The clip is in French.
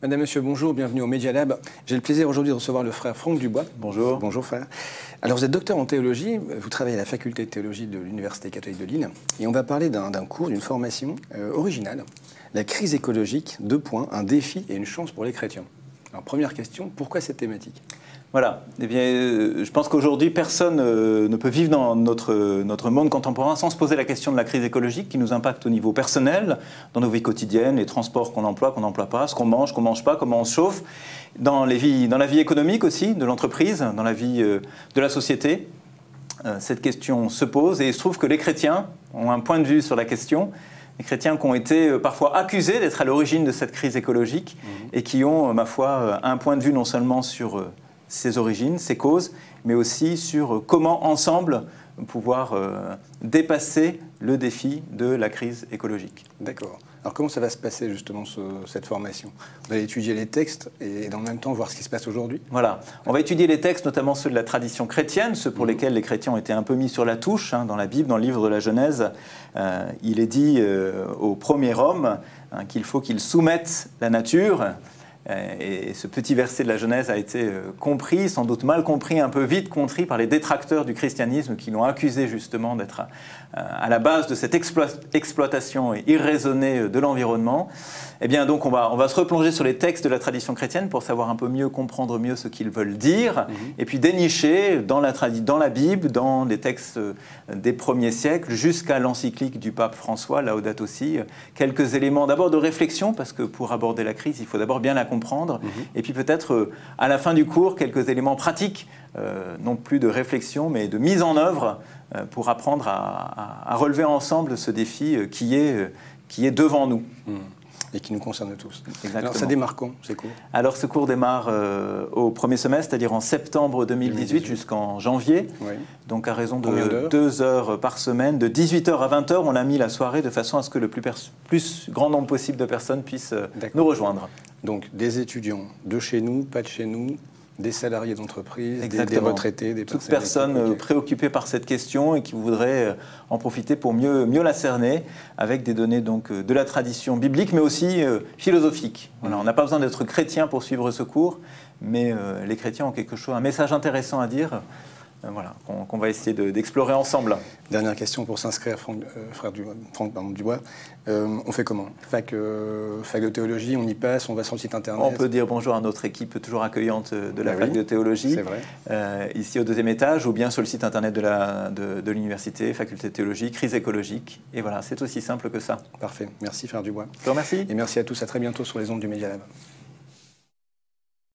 Madame, Monsieur, bonjour, bienvenue au Media Lab. J'ai le plaisir aujourd'hui de recevoir le frère Franck Dubois. Bonjour. Bonjour frère. Alors vous êtes docteur en théologie, vous travaillez à la faculté de théologie de l'Université catholique de Lille, et on va parler d'un cours, d'une formation originale, la crise écologique, un défi et une chance pour les chrétiens. Alors première question, pourquoi cette thématique ? Voilà. Eh bien, je pense qu'aujourd'hui, personne ne peut vivre dans notre monde contemporain sans se poser la question de la crise écologique qui nous impacte au niveau personnel, dans nos vies quotidiennes, les transports qu'on n'emploie pas, ce qu'on mange pas, comment on se chauffe, dans la vie économique aussi, de l'entreprise, dans la vie de la société. Cette question se pose et il se trouve que les chrétiens ont un point de vue sur la question. Les chrétiens qui ont été parfois accusés d'être à l'origine de cette crise écologique et qui ont, ma foi, un point de vue non seulement sur ses origines, ses causes, mais aussi sur comment, ensemble, pouvoir dépasser le défi de la crise écologique. D'accord. Alors comment ça va se passer justement cette formation ? Vous allez étudier les textes et dans le même temps voir ce qui se passe aujourd'hui ? Voilà. On va étudier les textes, notamment ceux de la tradition chrétienne, ceux pour lesquels les chrétiens ont été un peu mis sur la touche. Dans la Bible, dans le livre de la Genèse, il est dit au premier homme qu'il faut qu'il soumette la nature. Et ce petit verset de la Genèse a été compris, sans doute mal compris, un peu vite compris par les détracteurs du christianisme qui l'ont accusé justement d'être à la base de cette exploitation irraisonnée de l'environnement. Eh bien donc on va se replonger sur les textes de la tradition chrétienne pour savoir un peu mieux, comprendre mieux ce qu'ils veulent dire, et puis dénicher dans la Bible, dans les textes des premiers siècles, jusqu'à l'encyclique du pape François, Laudato Si, quelques éléments d'abord de réflexion, parce que pour aborder la crise, il faut d'abord bien la comprendre, et puis peut-être à la fin du cours, quelques éléments pratiques, non plus de réflexion, mais de mise en œuvre, pour apprendre à relever ensemble ce défi qui est devant nous. Et qui nous concerne tous. Exactement. Alors ça démarre quand, ces cours ? Alors ce cours démarre au premier semestre, c'est-à-dire en septembre 2018 jusqu'en janvier. Oui. Donc à raison de 2 heures par semaine, de 18h à 20h, on a mis la soirée de façon à ce que le plus grand nombre possible de personnes puissent nous rejoindre. Donc des étudiants de chez nous, pas de chez nous, des salariés d'entreprise, des retraités, des toute personne préoccupée par cette question et qui voudrait en profiter pour mieux la cerner avec des données donc de la tradition biblique mais aussi philosophique. Voilà, on n'a pas besoin d'être chrétien pour suivre ce cours, mais les chrétiens ont un message intéressant à dire. Voilà, qu'on va essayer d'explorer ensemble. Dernière question pour s'inscrire, Franck Dubois. On fait comment ? Fac de théologie, on y passe, on va sur le site internet. On peut dire bonjour à notre équipe toujours accueillante de la fac de théologie. C'est vrai. Ici au 2e étage, ou bien sur le site internet de l'université, faculté de théologie, crise écologique. Et voilà, c'est aussi simple que ça. Parfait. Merci, frère Dubois. Je te remercie. Et merci à tous. À très bientôt sur les ondes du Media Lab.